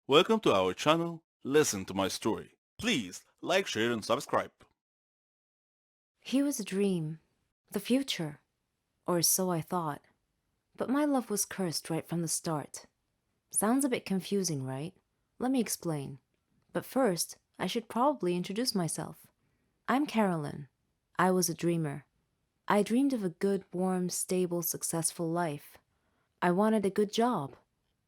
Welcome to our channel, Listen to My Story. Please like, share and subscribe. He was a dream, the future, or so I thought. But my love was cursed right from the start. Sounds a bit confusing, right? Let me explain. But first, I should probably introduce myself. I'm Carolyn. I was a dreamer. I dreamed of a good, warm, stable, successful life. I wanted a good job.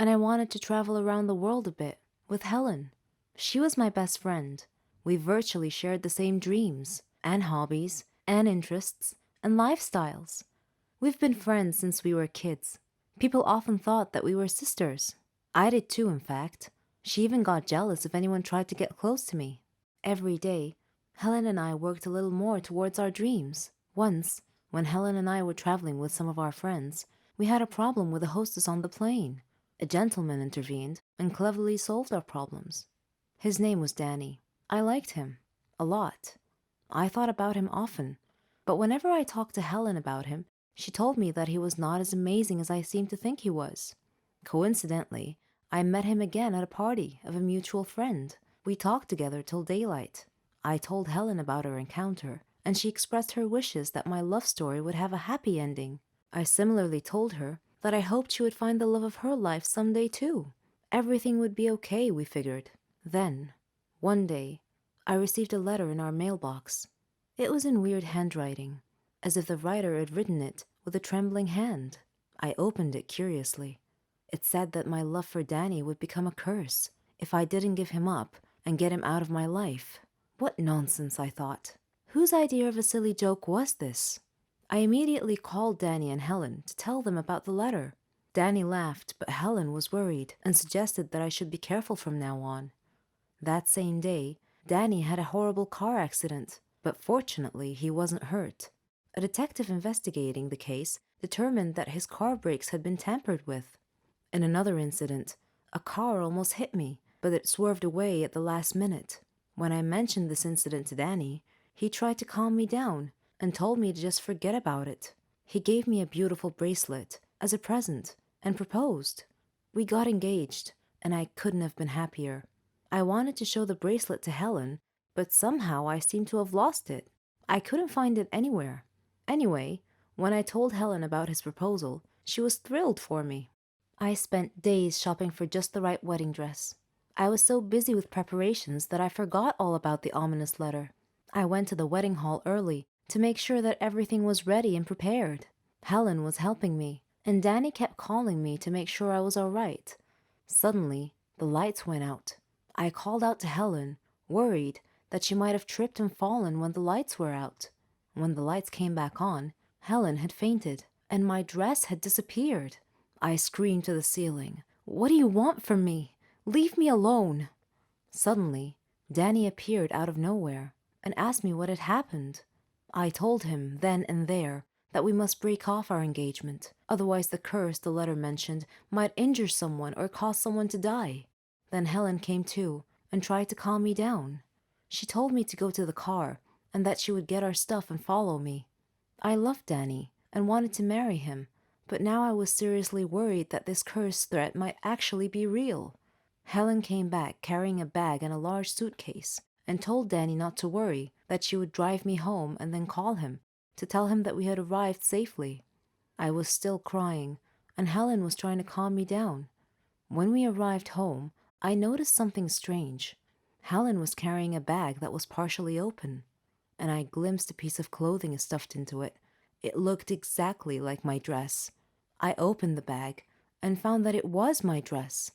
And I wanted to travel around the world a bit with Helen. She was my best friend. We virtually shared the same dreams, and hobbies, and interests, and lifestyles. We've been friends since we were kids. People often thought that we were sisters. I did too, in fact. She even got jealous if anyone tried to get close to me. Every day, Helen and I worked a little more towards our dreams. Once, when Helen and I were traveling with some of our friends, we had a problem with the hostess on the plane. A gentleman intervened and cleverly solved our problems. His name was Danny. I liked him. A lot. I thought about him often. But whenever I talked to Helen about him, she told me that he was not as amazing as I seemed to think he was. Coincidentally, I met him again at a party of a mutual friend. We talked together till daylight. I told Helen about our encounter, and she expressed her wishes that my love story would have a happy ending. I similarly told her that I hoped she would find the love of her life someday too. Everything would be okay, we figured. Then, one day, I received a letter in our mailbox. It was in weird handwriting, as if the writer had written it with a trembling hand. I opened it curiously. It said that my love for Danny would become a curse if I didn't give him up and get him out of my life. What nonsense, I thought. Whose idea of a silly joke was this? I immediately called Danny and Helen to tell them about the letter. Danny laughed, but Helen was worried and suggested that I should be careful from now on. That same day, Danny had a horrible car accident, but fortunately he wasn't hurt. A detective investigating the case determined that his car brakes had been tampered with. In another incident, a car almost hit me, but it swerved away at the last minute. When I mentioned this incident to Danny, he tried to calm me down and told me to just forget about it. He gave me a beautiful bracelet as a present and proposed. We got engaged, and I couldn't have been happier. I wanted to show the bracelet to Helen, but somehow I seemed to have lost it. I couldn't find it anywhere. Anyway, when I told Helen about his proposal, she was thrilled for me. I spent days shopping for just the right wedding dress. I was so busy with preparations that I forgot all about the ominous letter. I went to the wedding hall early to make sure that everything was ready and prepared. Helen was helping me, and Danny kept calling me to make sure I was all right. Suddenly, the lights went out. I called out to Helen, worried that she might have tripped and fallen when the lights were out. When the lights came back on, Helen had fainted, and my dress had disappeared. I screamed to the ceiling, "What do you want from me? Leave me alone!" Suddenly, Danny appeared out of nowhere and asked me what had happened. I told him then and there that we must break off our engagement, otherwise the curse the letter mentioned might injure someone or cause someone to die. Then Helen came too and tried to calm me down. She told me to go to the car and that she would get our stuff and follow me. I loved Danny and wanted to marry him, but now I was seriously worried that this curse threat might actually be real. Helen came back carrying a bag and a large suitcase and told Danny not to worry, that she would drive me home and then call him to tell him that we had arrived safely. I was still crying, and Helen was trying to calm me down. When we arrived home, I noticed something strange. Helen was carrying a bag that was partially open, and I glimpsed a piece of clothing stuffed into it. It looked exactly like my dress. I opened the bag and found that it was my dress.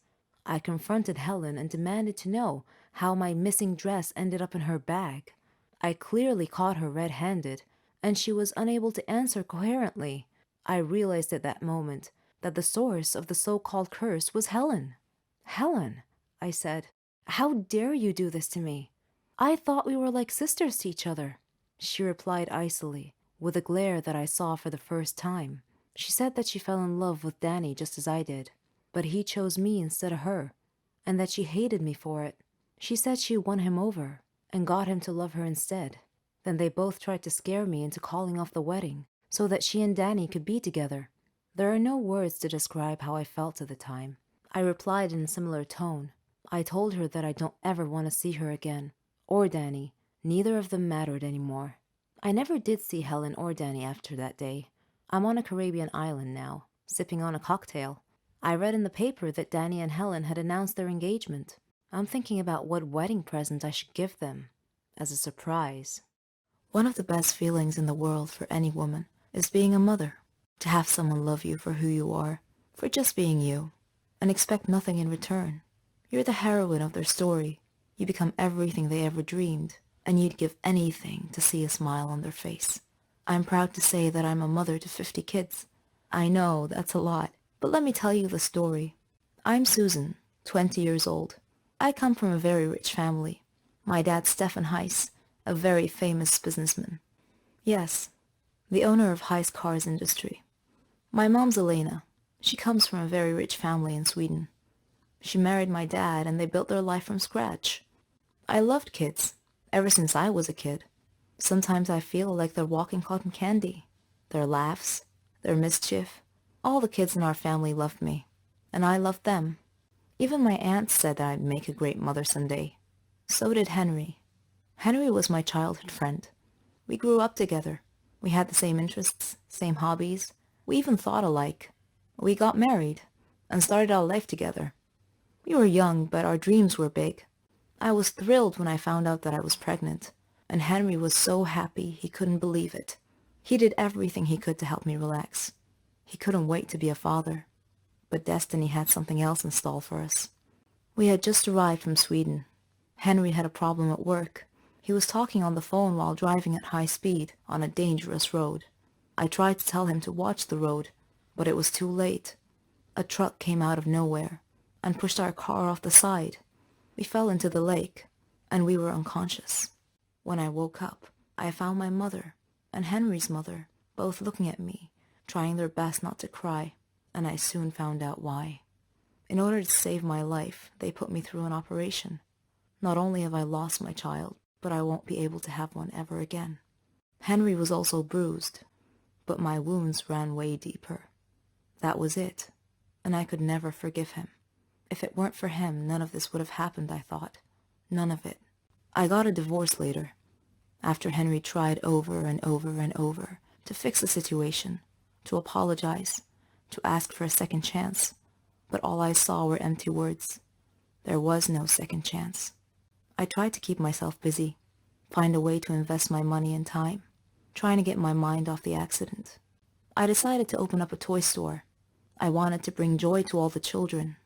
I confronted Helen and demanded to know how my missing dress ended up in her bag. I clearly caught her red-handed, and she was unable to answer coherently. I realized at that moment that the source of the so-called curse was Helen. "Helen," I said, "how dare you do this to me? I thought we were like sisters to each other." She replied icily, with a glare that I saw for the first time. She said that she fell in love with Danny just as I did, but he chose me instead of her, and that she hated me for it. She said she won him over and got him to love her instead. Then they both tried to scare me into calling off the wedding so that she and Danny could be together. There are no words to describe how I felt at the time. I replied in a similar tone. I told her that I don't ever want to see her again, or Danny. Neither of them mattered anymore. I never did see Helen or Danny after that day. I'm on a Caribbean island now, sipping on a cocktail. I read in the paper that Danny and Helen had announced their engagement. I'm thinking about what wedding present I should give them, as a surprise. One of the best feelings in the world for any woman is being a mother. To have someone love you for who you are, for just being you, and expect nothing in return. You're the heroine of their story. You become everything they ever dreamed, and you'd give anything to see a smile on their face. I'm proud to say that I'm a mother to 50 kids. I know, that's a lot, but let me tell you the story. I'm Susan, 20 years old. I come from a very rich family. My dad's Stefan Heiss, a very famous businessman. Yes, the owner of Heiss Cars Industry. My mom's Elena. She comes from a very rich family in Sweden. She married my dad and they built their life from scratch. I loved kids, ever since I was a kid. Sometimes I feel like they're walking cotton candy. Their laughs, their mischief. All the kids in our family loved me, and I loved them. Even my aunt said that I'd make a great mother someday. So did Henry. Henry was my childhood friend. We grew up together. We had the same interests, same hobbies. We even thought alike. We got married and started our life together. We were young, but our dreams were big. I was thrilled when I found out that I was pregnant, and Henry was so happy he couldn't believe it. He did everything he could to help me relax. He couldn't wait to be a father. But destiny had something else in store for us. We had just arrived from Sweden. Henry had a problem at work. He was talking on the phone while driving at high speed on a dangerous road. I tried to tell him to watch the road, but it was too late. A truck came out of nowhere and pushed our car off the side. We fell into the lake, and we were unconscious. When I woke up, I found my mother and Henry's mother both looking at me, trying their best not to cry, and I soon found out why. In order to save my life, they put me through an operation. Not only have I lost my child, but I won't be able to have one ever again. Henry was also bruised, but my wounds ran way deeper. That was it, and I could never forgive him. If it weren't for him, none of this would have happened, I thought. None of it. I got a divorce later, after Henry tried over and over and over to fix the situation, to apologize, to ask for a second chance, but all I saw were empty words. There was no second chance. I tried to keep myself busy, find a way to invest my money and time, trying to get my mind off the accident. I decided to open up a toy store. I wanted to bring joy to all the children.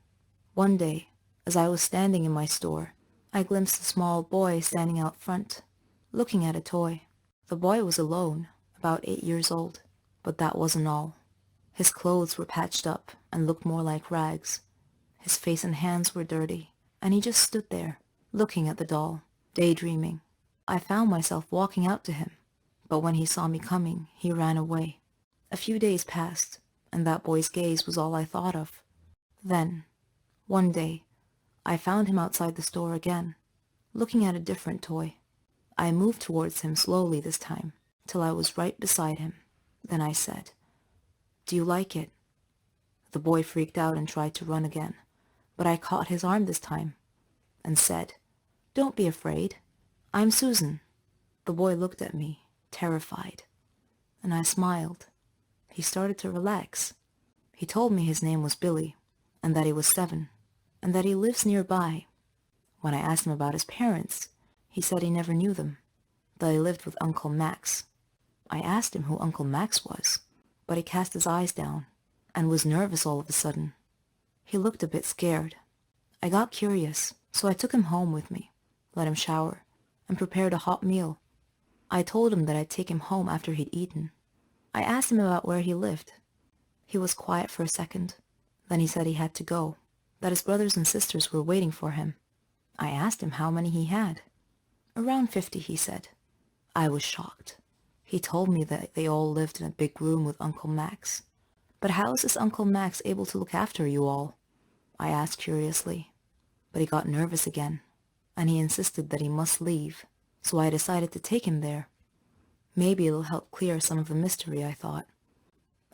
One day, as I was standing in my store, I glimpsed a small boy standing out front, looking at a toy. The boy was alone, about 8 years old, but that wasn't all. His clothes were patched up and looked more like rags. His face and hands were dirty, and he just stood there, looking at the doll, daydreaming. I found myself walking out to him, but when he saw me coming, he ran away. A few days passed, and that boy's gaze was all I thought of. Then, one day, I found him outside the store again, looking at a different toy. I moved towards him slowly this time, till I was right beside him. Then I said, "Do you like it?" The boy freaked out and tried to run again, but I caught his arm this time and said, "Don't be afraid. I'm Susan." The boy looked at me, terrified, and I smiled. He started to relax. He told me his name was Billy, and that he was 7, and that he lives nearby. When I asked him about his parents, he said he never knew them, that he lived with Uncle Max. I asked him who Uncle Max was, but he cast his eyes down and was nervous all of a sudden. He looked a bit scared. I got curious, so I took him home with me, let him shower, and prepared a hot meal. I told him that I'd take him home after he'd eaten. I asked him about where he lived. He was quiet for a second. Then he said he had to go, that his brothers and sisters were waiting for him. I asked him how many he had. "Around 50, he said. I was shocked. He told me that they all lived in a big room with Uncle Max. "But how is this Uncle Max able to look after you all?" I asked curiously. But he got nervous again, and he insisted that he must leave, so I decided to take him there. Maybe it'll help clear some of the mystery, I thought.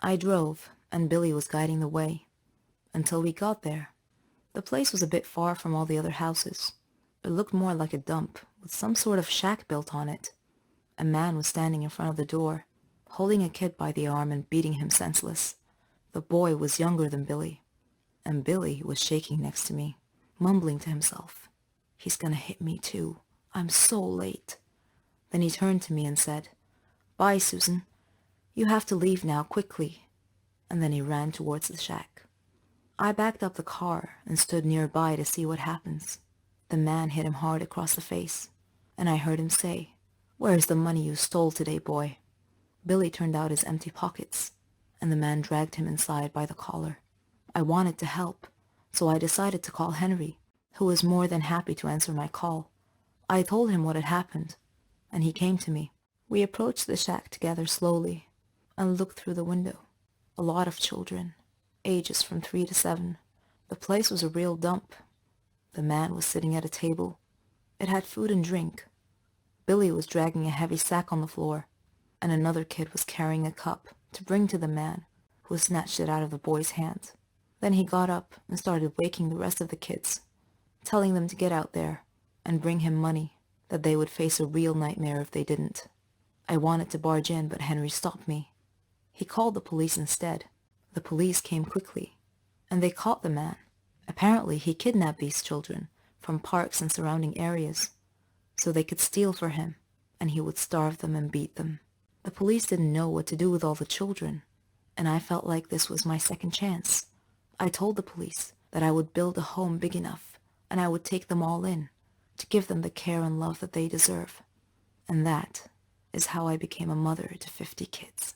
I drove, and Billy was guiding the way, until we got there. The place was a bit far from all the other houses. It looked more like a dump, with some sort of shack built on it. A man was standing in front of the door, holding a kid by the arm and beating him senseless. The boy was younger than Billy, and Billy was shaking next to me, mumbling to himself, "He's gonna hit me too. I'm so late." Then he turned to me and said, "Bye, Susan. You have to leave now, quickly." And then he ran towards the shack. I backed up the car and stood nearby to see what happens. The man hit him hard across the face, and I heard him say, "Where's the money you stole today, boy?" Billy turned out his empty pockets, and the man dragged him inside by the collar. I wanted to help, so I decided to call Henry, who was more than happy to answer my call. I told him what had happened, and he came to me. We approached the shack together slowly and looked through the window. A lot of children, ages from 3 to 7. The place was a real dump. The man was sitting at a table. It had food and drink. Billy was dragging a heavy sack on the floor, and another kid was carrying a cup to bring to the man, who snatched it out of the boy's hand. Then he got up and started waking the rest of the kids, telling them to get out there and bring him money, that they would face a real nightmare if they didn't. I wanted to barge in, but Henry stopped me. He called the police instead. The police came quickly, and they caught the man. Apparently, he kidnapped these children from parks and surrounding areas, so they could steal for him, and he would starve them and beat them. The police didn't know what to do with all the children, and I felt like this was my second chance. I told the police that I would build a home big enough, and I would take them all in, to give them the care and love that they deserve. And that is how I became a mother to 50 kids.